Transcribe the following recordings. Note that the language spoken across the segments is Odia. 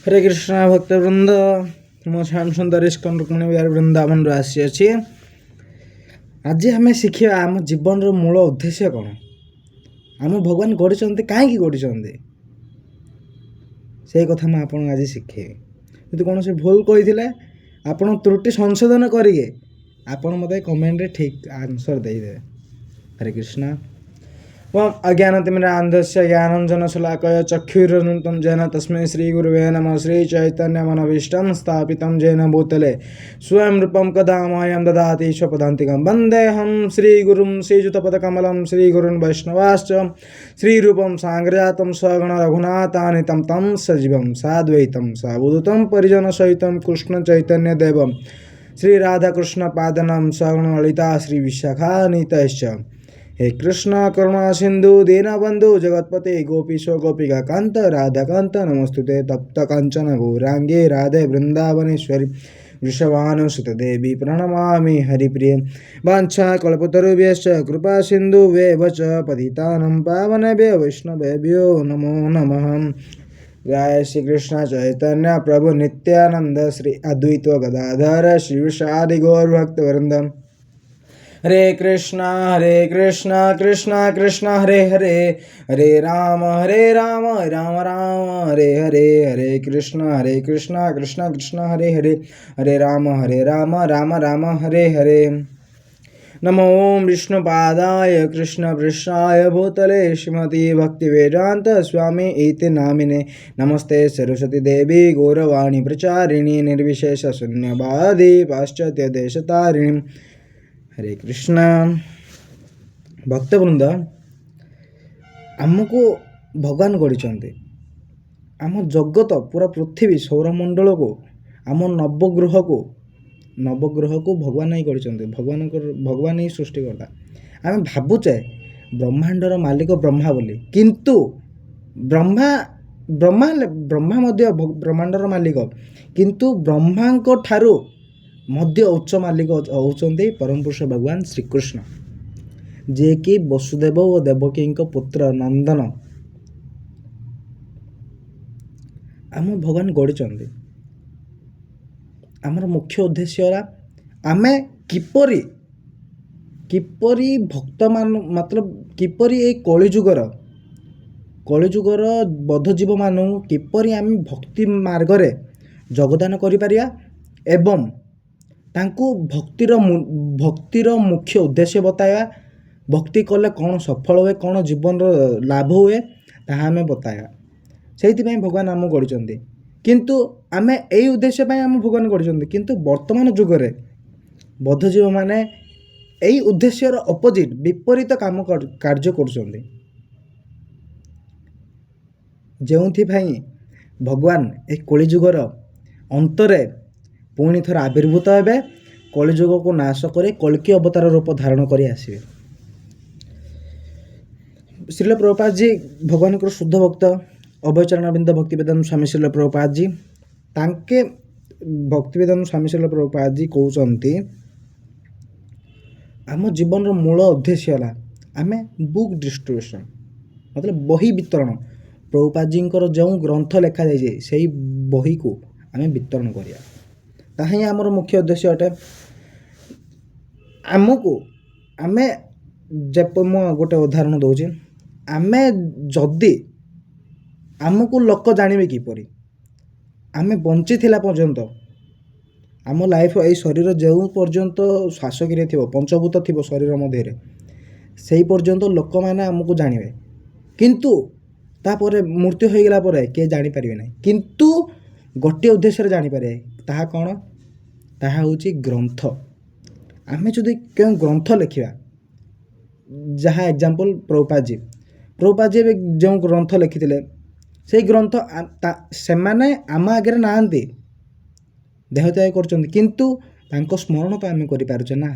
हरे कृष्ण भक्तवृंद मो श्याम सुंदर इस्कन रुक्मिणी विहार वृंदावन आसी आज आम शिखा आम जीवन मूल उद्देश्य कौन आम भगवान गढ़ी कहीं गढ़ी से कथा मुझे आपको आज शिखे यदि कौन से भूल कही आपड़ त्रुटि संशोधन करेंगे आपण मत कमेंट ठीक आंसर देदे। हरे कृष्ण। अज्ञानतिमिरान्धस्य ज्ञानाञ्जनशलाकया चक्षुरुन्मिलितं येन तस्मै श्रीगुरुवे नमः। श्रीचैतन्यमनभीष्टं स्थापितं येन भूतले स्वयं रूपं कदा मह्यं ददाति स्वपदान्तिकं। वन्देऽहं श्रीगुरुं श्रीयुतपदकमलं श्रीगुरुन् वैष्णवाश्च श्रीरूपं साग्रजातं स्वगण रघुनाथान्वितं तं सजीवं साद्वैतं सावधूतं परिजनसहितं कृष्णचैतन्यदेवं श्रीराधाकृष्णपादनं स्वगण ललिता श्रीविशाखान्वितश्च। हे कृष्ण करुणा सिंधु दीनबंधु जगतपते गोपीशो गोपिका कांत राधाकांत नमस्तुते तप्त कांचन गौरांगे राधे वृंदावनेश्वरी वृषभानुसुते देवी प्रणमामि हरिप्रिय। वाञ्छा कल्पतरुभ्यश्च कृपा सिन्धुभ्येव च पतितानं पावनेभ्यो वैष्णवेभ्यो नमो नमः। जय श्री कृष्ण चैतन्य प्रभु नित्यानंद श्री अद्वैत गदाधर श्रीविशादि गौर भक्तवृंद। हरे कृष्णा कृष्णा कृष्णा हरे हरे हरे राम राम राम हरे हरे। हरे कृष्णा कृष्णा कृष्णा हरे हरे हरे राम राम राम हरे हरे। नमो विष्णुपादाय कृष्ण पृष्ठाय भूतले श्रीमती भक्तिवेदांत स्वामी इति नामिने। नमस्ते सरस्वती देवी गौरवाणी प्रचारिणी निर्विशेष शून्यवादी पाश्चात्य देशतारिणी। हरे कृष्ण। भक्तवृंद आमको भगवान गढ़ी आम जगत पूरा पृथ्वी सौरमंडल को आम नवग्रह को भगवान ही गढ़ी भगवान ही सृष्टिकर्ता। आम भावुचे ब्रह्मांडर मालिक ब्रह्मा बोली किंतु ब्रह्मा ब्रह्मा ब्रह्मा मध्य ब्रह्मांडर मालिक किंतु ब्रह्मा ठारू मध्य उच्च मालिक होचंती परम पुरुष भगवान श्रीकृष्ण जे कि वसुदेव और देवकी पुत्र नंदन। आम भगवान गढ़ी आमर मुख्य उद्देश्य आमे किपरि भक्त मान मतलब किपरि ए कलिजुगर बद्धजीव मानू किपरि आम भक्ति मार्ग रे योगदान करि परिया एवं तांको भक्तिर मुख्य उद्देश्य बताया। भक्ति कले कौन सफल हुए कौन जीवन लाभ हुए ताहा आम बताया। से भगवान आम गढ़ी किंतु आम यही उद्देश्य आम भगवान गढ़ी किंतु वर्तमान जुगरे बद्धजीव माने यही उद्देश्यर अपोजिट विपरीत काम कार्य कर भगवान ए कलिजुगर अंतरे पुणी थर आविर्भूत हे कलिजुग को नाश करे कल्कि अवतार रूप धारण कर आसवे। श्रील प्रभुपाद जी भगवान को शुद्ध भक्त अभयचरणारविंद भक्तिवेदांत स्वामी श्रील प्रभुपाद जी तांके भक्तिवेदांत स्वामी श्रील प्रभुपाद जी कहते आम जीवन मूल उद्देश्य है आम बुक डिस्ट्रीब्यूशन मतलब बही वितरण प्रभुपाद जी जो ग्रंथ लिखा जाए से बही को आम वितरण करिया ताही आमर मुख्य उद्देश्य अटे। आमको आमे जब मु गोटे उदाहरण दूसरी आमे जदि आमको लोक जानवे किपरि आमे बंची थिला पर्यंत आम लाइफ ए शरीर जो पर्यंत श्वासक्रिया थी पंचभूत थी शरीर मध्य से पर्यंत लोक मैंने आमको जानवे किंतु तापर मृत्यु हो गला पर किए जानीपर ना किंतु गोटे उद्देश्य जानीपर ताहा कौन ताहा होची ग्रंथ। आमे जदि क्यों ग्रंथ लिखा जहाँ एग्जांपल प्रभुपाद जी जो ग्रंथ लिखिते से ग्रंथ से माने आम आगे ना देह त्याग कर किंतु तांको स्मरण तो आम करें ना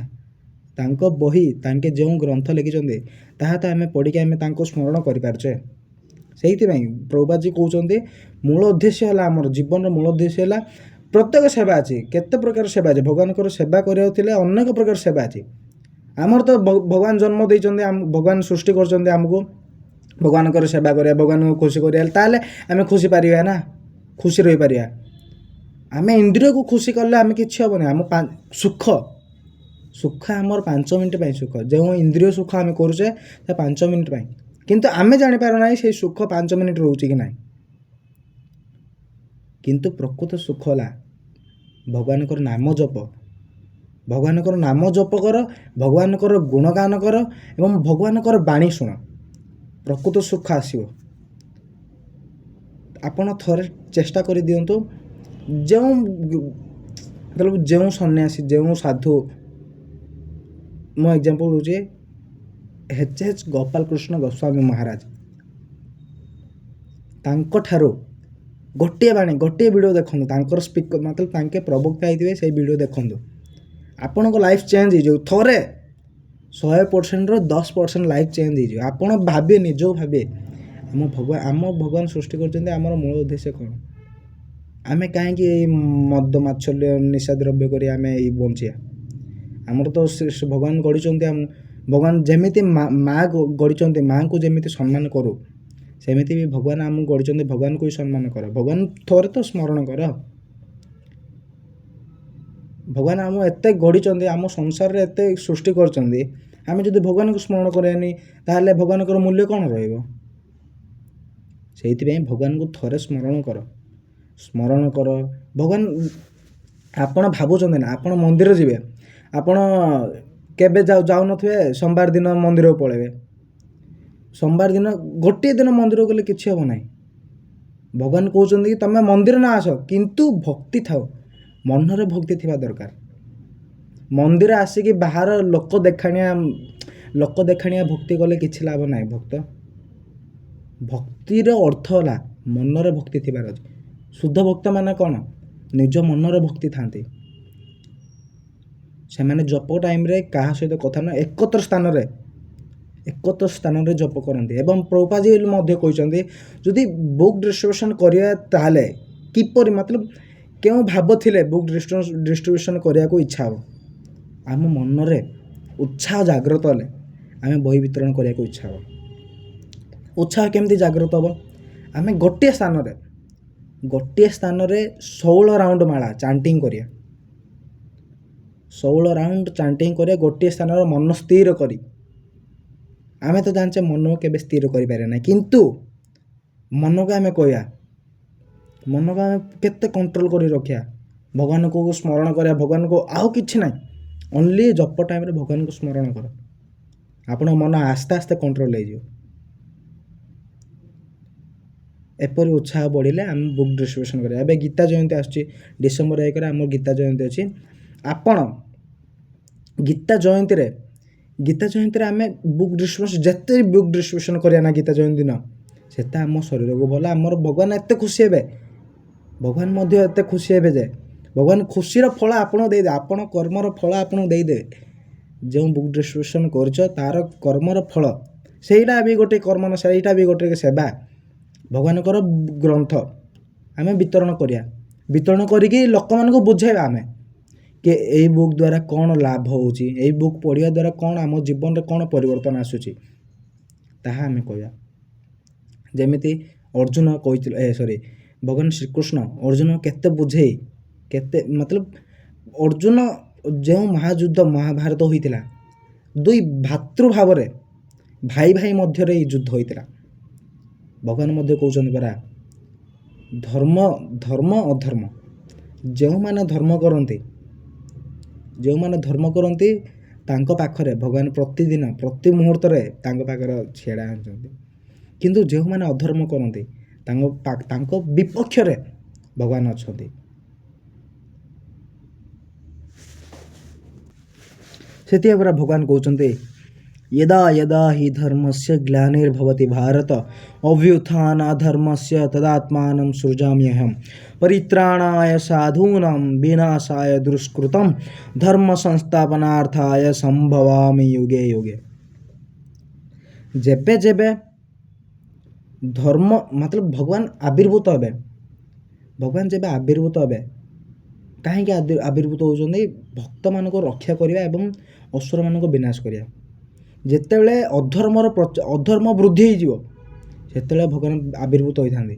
तांको बही तांके जो ग्रंथ लिखिं ताहा तो आम पढ़ी आम तांको स्मरण करें से प्रभुपाद जी कहते मूल उद्देश्य है आमर जीवन मूल उद्देश्य है प्रत्येक सेवा अच्छी केते प्रकार सेवा अच्छे भगवान को सेवा करने अनेक प्रकार सेवा अच्छी आमर तो भगवान जन्म देते भगवान सृष्टि करमको भगवान सेवा करें भगवान को खुशी करें आम खुशी पारे ना ଖୁସି ରହିପାରିବା। ଆମେ ଇନ୍ଦ୍ରିୟକୁ ଖୁସି କଲେ ଆମେ କିଛି ହେବନି। ଆମ ସୁଖ ଆମର 5 ମିନିଟ୍ ପାଇଁ ସୁଖ। ଯେଉଁ ଇନ୍ଦ୍ରିୟ ସୁଖ ଆମେ କରୁଛେ ସେ 5 ମିନିଟ୍ ପାଇଁ, କିନ୍ତୁ ଆମେ ଜାଣିପାରୁ ନାହିଁ ସେଇ ସୁଖ 5 ମିନିଟ୍ ରହୁଛି କି ନାହିଁ। କିନ୍ତୁ ପ୍ରକୃତ ସୁଖ ହେଲା ଭଗବାନଙ୍କର ନାମ ଜପ। ଭଗବାନଙ୍କର ନାମ ଜପ କର, ଭଗବାନଙ୍କର ଗୁଣଗାନ କର ଏବଂ ଭଗବାନଙ୍କର ବାଣୀ ଶୁଣ, ପ୍ରକୃତ ସୁଖ ଆସିବ। ଆପଣ ଥରେ ଚେଷ୍ଟା କରିଦିଅନ୍ତୁ। ଯେଉଁ ସନ୍ନ୍ୟାସୀ, ଯେଉଁ ସାଧୁ, ମୁଁ ଏକ୍ଜାମ୍ପଲ୍ ଦେଉଛି ଏଚ୍ ଗୋପାଳକୃଷ୍ଣ ଗୋସ୍ୱାମୀ ମହାରାଜ, ତାଙ୍କଠାରୁ ଗୋଟିଏ ବାଣୀ, ଗୋଟିଏ ଭିଡ଼ିଓ ଦେଖନ୍ତୁ, ତାଙ୍କର ସ୍ପିକର ମତଲବ ତାଙ୍କେ ପ୍ରବକ୍ତା ହେଇଥିବେ, ସେଇ ଭିଡ଼ିଓ ଦେଖନ୍ତୁ, ଆପଣଙ୍କ ଲାଇଫ୍ ଚେଞ୍ଜ ହେଇଯିବ। ଥରେ 100%ରୁ 10% ଲାଇଫ୍ ଚେଞ୍ଜ ହେଇଯିବ। ଆପଣ ଭାବିବେ, ନିଜକୁ ଭାବିବେ ଆମ ଭଗବାନ ସୃଷ୍ଟି କରିଛନ୍ତି, ଆମର ମୂଳ ଉଦ୍ଦେଶ୍ୟ କ'ଣ? ଆମେ କାହିଁକି ଏଇ ମଦ ମାତ୍ସଲ୍ୟ ନିଶା ଦ୍ରବ୍ୟ କରି ଆମେ ଏଇ ବଞ୍ଚିବା? ଆମର ତ ଭଗବାନ ଗଢ଼ିଛନ୍ତି, ଭଗବାନ ଯେମିତି ମା ଗଢ଼ିଛନ୍ତି, ମାଆଙ୍କୁ ଯେମିତି ସମ୍ମାନ କରୁ, ସେମିତି ବି ଭଗବାନ ଆମକୁ ଗଢ଼ିଛନ୍ତି, ଭଗବାନଙ୍କୁ ବି ସମ୍ମାନ କର। ଭଗବାନ ଥରେ ତ ସ୍ମରଣ କର। ଭଗବାନ ଆମକୁ ଏତେ ଗଢ଼ିଛନ୍ତି, ଆମ ସଂସାରରେ ଏତେ ସୃଷ୍ଟି କରିଛନ୍ତି, ଆମେ ଯଦି ଭଗବାନଙ୍କୁ ସ୍ମରଣ କରିବାନି ତାହେଲେ ଭଗବାନଙ୍କର ମୂଲ୍ୟ କ'ଣ ରହିବ? ସେଇଥିପାଇଁ ଭଗବାନଙ୍କୁ ଥରେ ସ୍ମରଣ କର। ଭଗବାନ, ଆପଣ ଭାବୁଛନ୍ତି ନା, ଆପଣ ମନ୍ଦିର ଯିବେ, ଆପଣ କେବେ ଯାଉନଥିବେ, ସୋମବାର ଦିନ ମନ୍ଦିରକୁ ପଳେଇବେ। ସୋମବାର ଦିନ ଗୋଟିଏ ଦିନ ମନ୍ଦିର ଗଲେ କିଛି ହେବ ନାହିଁ। ଭଗବାନ କହୁଛନ୍ତି କି ତମେ ମନ୍ଦିର ନା ଆସ, କିନ୍ତୁ ଭକ୍ତି ଥାଉ, ମନରେ ଭକ୍ତି ଥିବା ଦରକାର। ମନ୍ଦିର ଆସିକି ବାହାର ଲୋକ ଦେଖାଣିଆ ଭକ୍ତି କଲେ କିଛି ଲାଭ ନାହିଁ। ଭକ୍ତିର ଅର୍ଥ ହେଲା ମନରେ ଭକ୍ତି ଥିବାର ଅଛି। ଶୁଦ୍ଧ ଭକ୍ତ ମାନେ କ'ଣ? ନିଜ ମନରେ ଭକ୍ତି ଥାନ୍ତି। ସେମାନେ ଜପ ଟାଇମ୍ରେ କାହା ସହିତ କଥା ନୁହେଁ, ଏକତ୍ର ସ୍ଥାନରେ ଜପ କରନ୍ତି। ଏବଂ ପ୍ରଭୁପାଦ ମଧ୍ୟ କହିଛନ୍ତି, ଯଦି ବୁକ୍ ଡିଷ୍ଟ୍ରିବ୍ୟୁସନ୍ କରିବା ତାହେଲେ କିପରି, ମତଲବ କେଉଁ ଭାବ ଥିଲେ ବୁକ୍ ଡିଷ୍ଟ୍ରିବ୍ୟୁସନ୍ କରିବାକୁ ଇଚ୍ଛା ହେବ? ଆମ ମନରେ ଉତ୍ସାହ ଜାଗ୍ରତ ହେଲେ ଆମେ ବହି ବିତରଣ କରିବାକୁ ଇଚ୍ଛା ହେବ। ଉତ୍ସାହ କେମିତି ଜାଗ୍ରତ ହେବ? ଆମେ ଗୋଟିଏ ସ୍ଥାନରେ 16 ରାଉଣ୍ଡ ମାଳା ଚାଣ୍ଟିଂ କରିବା। 16 ରାଉଣ୍ଡ ଚାଣ୍ଟିଂ କରିବା, ଗୋଟିଏ ସ୍ଥାନର ମନ ସ୍ଥିର କରି। ଆମେ ତ ଜାଣିଛେ ମନକୁ କେବେ ସ୍ଥିର କରିପାରିବା ନାହିଁ, କିନ୍ତୁ ମନକୁ ଆମେ କହିବା, ମନକୁ ଆମେ କେତେ କଣ୍ଟ୍ରୋଲ କରି ରଖିବା। ଭଗବାନଙ୍କୁ ସ୍ମରଣ କରିବା, ଭଗବାନଙ୍କୁ ଆଉ କିଛି ନାହିଁ, ଓନ୍ଲି ଜପ ଟାଇମ୍ରେ ଭଗବାନଙ୍କୁ ସ୍ମରଣ କର। ଆପଣଙ୍କ ମନ ଆସ୍ତେ ଆସ୍ତେ କଣ୍ଟ୍ରୋଲ ହେଇଯିବ। ଏପରି ଉତ୍ସାହ ବଢ଼ିଲେ ଆମେ ବୁକ୍ ଡିଷ୍ଟ୍ରିବ୍ୟୁସନ୍ କରିବା। ଏବେ ଗୀତା ଜୟନ୍ତୀ ଆସୁଛି, ଡିସେମ୍ବର 1ରେ ଆମର ଗୀତା ଜୟନ୍ତୀ ଅଛି। ଆପଣ ଗୀତା ଜୟନ୍ତୀରେ ଆମେ ବୁକ୍ ଡିଷ୍ଟ୍ରିବ୍ୟୁସନ୍, ଯେତେ ବୁକ୍ ଡିଷ୍ଟ୍ରିବ୍ୟୁସନ୍ କରିବା ନା ଗୀତା ଜୟନ୍ତୀ ଦିନ, ସେତେ ଆମ ଶରୀରକୁ ଭଲ। ଆମର ଭଗବାନ ଏତେ ଖୁସି ହେବେ, ଭଗବାନ ମଧ୍ୟ ଏତେ ଖୁସି ହେବେ ଯେ ଭଗବାନ ଖୁସିର ଫଳ ଆପଣଙ୍କୁ ଦେଇଦେବେ, ଆପଣ କର୍ମର ଫଳ ଆପଣଙ୍କୁ ଦେଇଦେବେ। ଯେଉଁ ବୁକ୍ ଡିଷ୍ଟ୍ରିବ୍ୟୁସନ୍ କରୁଛ ତା'ର କର୍ମର ଫଳ, ସେଇଟା ବି ଗୋଟେ କର୍ମ, ସେଇଟା ବି ଗୋଟେ ସେବା। ଭଗବାନଙ୍କର ଗ୍ରନ୍ଥ ଆମେ ବିତରଣ କରିବା, ବିତରଣ କରିକି ଲୋକମାନଙ୍କୁ ବୁଝାଇବା ଆମେ କି ଏଇ ବୁକ୍ ଦ୍ୱାରା କ'ଣ ଲାଭ ହେଉଛି, ଏଇ ବୁକ୍ ପଢ଼ିବା ଦ୍ୱାରା କ'ଣ ଆମ ଜୀବନରେ କ'ଣ ପରିବର୍ତ୍ତନ ଆସୁଛି, ତାହା ଆମେ କହିବା। ଯେମିତି ଅର୍ଜୁନ କହିଥିଲେ, ଭଗବାନ ଶ୍ରୀକୃଷ୍ଣ ଅର୍ଜୁନ କେତେ ବୁଝେଇ, ମତଲବ ଅର୍ଜୁନ ଯେଉଁ ମହାଯୁଦ୍ଧ ମହାଭାରତ ହୋଇଥିଲା, ଦୁଇ ଭାତୃଭାବରେ ଭାଇ ମଧ୍ୟରେ ଏହି ଯୁଦ୍ଧ ହୋଇଥିଲା। ଭଗବାନ ମଧ୍ୟ କହୁଛନ୍ତି ପରା, ଧର୍ମ ଅଧର୍ମ, ଯେଉଁମାନେ ଧର୍ମ କରନ୍ତି ତାଙ୍କ ପାଖରେ ଭଗବାନ ପ୍ରତିଦିନ ପ୍ରତି ମୁହୂର୍ତ୍ତରେ ତାଙ୍କ ପାଖରେ ଛିଡ଼ା ହୋଇଛନ୍ତି, କିନ୍ତୁ ଯେଉଁମାନେ ଅଧର୍ମ କରନ୍ତି ତାଙ୍କ ବିପକ୍ଷରେ ଭଗବାନ ଅଛନ୍ତି। ସେଥିପାଇଁ ପରା ଭଗବାନ କହୁଛନ୍ତି, यदा यदा हि धर्मस्य ग्लानिर्भवति भारत अभ्युत्थानाधर्मस्य तदात्मानं सृजाम्यहं परित्राणाय साधूनां विनाशाय दुष्कृतं धर्म संस्थापनार्थाय संभवामि युगे युगे। जेबे जेबे धर्म मतलब भगवान आविर्भूत हेबे, भगवान जेबे आविर्भूत हेबे, काहेकि आविर्भूत होउछन्ति? भक्त मानको रक्षा करिया एवं असुर मानको विनाश करिया। ଯେତେବେଳେ ଅଧର୍ମ ବୃଦ୍ଧି ହେଇଯିବ, ସେତେବେଳେ ଭଗବାନ ଆବିର୍ଭୂତ ହୋଇଥାନ୍ତି।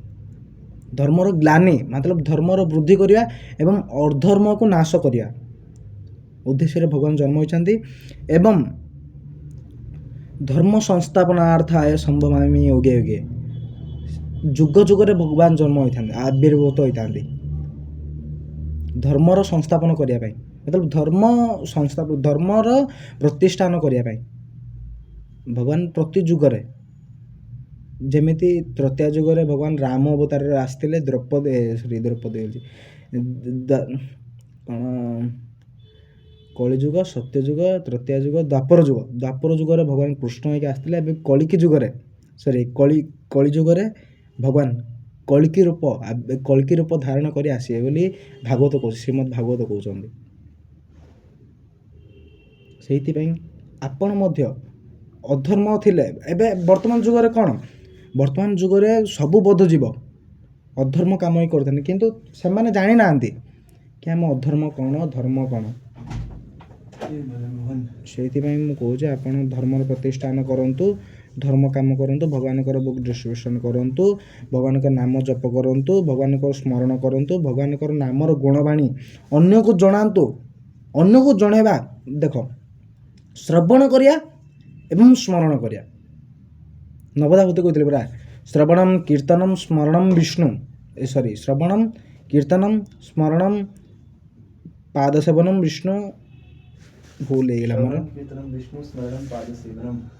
ଧର୍ମର ଗ୍ଲାନି ମତଲବ ଧର୍ମର ବୃଦ୍ଧି କରିବା ଏବଂ ଅଧର୍ମକୁ ନାଶ କରିବା ଉଦ୍ଦେଶ୍ୟରେ ଭଗବାନ ଜନ୍ମ ହୋଇଛନ୍ତି ଏବଂ ଧର୍ମ ସଂସ୍ଥାପନାର୍ଥାୟ ସମ୍ଭବାମି ୟୁଗେ ୟୁଗେ ଯୁଗ ଯୁଗରେ ଭଗବାନ ଜନ୍ମ ହୋଇଥାନ୍ତି ଆବିର୍ଭୂତ ହୋଇଥାନ୍ତି ଧର୍ମର ସଂସ୍ଥାପନ କରିବା ପାଇଁ ମତଲବ ଧର୍ମର ପ୍ରତିଷ୍ଠାନ କରିବା ପାଇଁ ଭଗବାନ ପ୍ରତି ଯୁଗରେ ଯେମିତି ତ୍ରେତୟା ଯୁଗରେ ଭଗବାନ ରାମ ଅବତାରରେ ଆସିଥିଲେ ଦ୍ରୌପଦୀ ହେଉଛି କ'ଣ କଳିଯୁଗ ସତ୍ୟଯୁଗ ତ୍ରେତୟା ଯୁଗ ଦ୍ୱାପର ଯୁଗରେ ଭଗବାନ କୃଷ୍ଣ ହେଇକି ଆସିଥିଲେ ଏବେ କଳି ଯୁଗରେ ଭଗବାନ କଳିକି ରୂପ ଧାରଣ କରି ଆସିବେ ବୋଲି ଭାଗବତ କହୁଛି ଶ୍ରୀମଦ୍ ଭାଗବତ କହୁଛନ୍ତି ସେଇଥିପାଇଁ ଆପଣ ମଧ୍ୟ ଅଧର୍ମ ଥିଲେ ଏବେ ବର୍ତ୍ତମାନ ଯୁଗରେ କ'ଣ ବର୍ତ୍ତମାନ ଯୁଗରେ ସବୁ ବୋଧ ଯିବ ଅଧର୍ମ କାମ ହିଁ କରିଥାନ୍ତି କିନ୍ତୁ ସେମାନେ ଜାଣିନାହାନ୍ତି କି ଆମ ଅଧର୍ମ କ'ଣ ଧର୍ମ କ'ଣ ସେଇଥିପାଇଁ ମୁଁ କହୁଛି ଆପଣ ଧର୍ମର ପ୍ରତିଷ୍ଠାନ କରନ୍ତୁ ଧର୍ମ କାମ କରନ୍ତୁ ଭଗବାନଙ୍କର ବୁକ୍ ଡିଷ୍ଟ୍ରିବ୍ୟୁସନ୍ କରନ୍ତୁ ଭଗବାନଙ୍କ ନାମ ଜପ କରନ୍ତୁ ଭଗବାନଙ୍କର ସ୍ମରଣ କରନ୍ତୁ ଭଗବାନଙ୍କର ନାମର ଗୁଣବାଣୀ ଅନ୍ୟକୁ ଜଣାନ୍ତୁ ଅନ୍ୟକୁ ଜଣେଇବା ଦେଖ ଶ୍ରବଣ କରିବା ଏବଂ ସ୍ମରଣ କରିବା ନବଦାଭୂତି କହିଥିଲେ ପରା ଶ୍ରବଣಂ କୀର୍ତ୍ତନಂ ସ୍ମରଣಂ ବିଷ୍ଣୁ ଶ୍ରବଣಂ କୀର୍ତ୍ତନಂ ସ୍ମରଣಂ ପାଦସେବନಂ ବିଷ୍ଣୁ ଭୁଲ ହେଇଗଲା ମୋର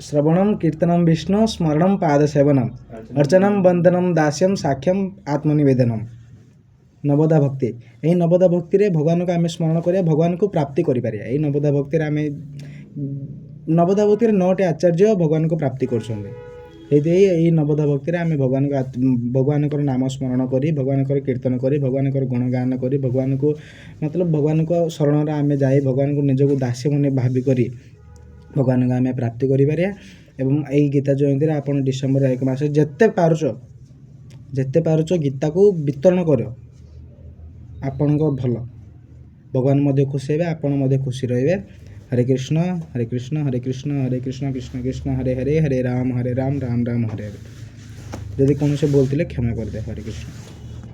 ଶ୍ରବଣಂ କୀର୍ତ୍ତନಂ ବିଷ୍ଣୁ ସ୍ମରଣಂ ପାଦସେବନମ୍ ଅର୍ଚ୍ଚନମ୍ ବନ୍ଦନମ୍ ଦାସ୍ୟମ୍ ସାକ୍ଷ୍ୟମ୍ ଆତ୍ମନିବେଦନମ୍ ନବଦା ଭକ୍ତି ଏହି ନବଦା ଭକ୍ତିରେ ଭଗବାନଙ୍କୁ ଆମେ ସ୍ମରଣ କରିବା ଭଗବାନଙ୍କୁ ପ୍ରାପ୍ତି କରିପାରିବା ଏହି ନବଦା ଭକ୍ତିରେ ଆମେ ନବଦା ଭକ୍ତିରେ 9ଟି ଆଚାର୍ଯ୍ୟ ଭଗବାନଙ୍କୁ ପ୍ରାପ୍ତି କରୁଛନ୍ତି ସେଇଥିପାଇଁ ଏହି ନବଦା ଭକ୍ତିରେ ଆମେ ଭଗବାନଙ୍କର ନାମ ସ୍ମରଣ କରି ଭଗବାନଙ୍କର କୀର୍ତ୍ତନ କରି ଭଗବାନଙ୍କର ଗୁଣଗାନ କରି ଭଗବାନଙ୍କ ଶରଣରେ ଆମେ ଯାଇ ଭଗବାନଙ୍କୁ ନିଜକୁ ଦାସ୍ୟ ମନେ ଭାବି କରି ଭଗବାନଙ୍କୁ ଆମେ ପ୍ରାପ୍ତି କରିପାରିବା ଏବଂ ଏହି ଗୀତା ଜୟନ୍ତୀରେ ଆପଣ ଡିସେମ୍ବର 1 ମାସରେ ଯେତେ ପାରୁଛ ଗୀତାକୁ ବିତରଣ କର ଆପଣଙ୍କ ଭଲ ଭଗବାନ ମଧ୍ୟ ଖୁସି ହେବେ ଆପଣ ମଧ୍ୟ ଖୁସି ରହିବେ ହରେ କୃଷ୍ଣ ହରେ କୃଷ୍ଣ ହରେ କୃଷ୍ଣ ହରେ କୃଷ୍ଣ କୃଷ୍ଣ କୃଷ୍ଣ ହରେ ହରେ ହରେ ରାମ ରାମ ରାମ ହରେ ହରେ ଯଦି କୌଣସି ଭୁଲ ଥିଲେ କ୍ଷମା କରିଦେବେ ହରେ କୃଷ୍ଣ।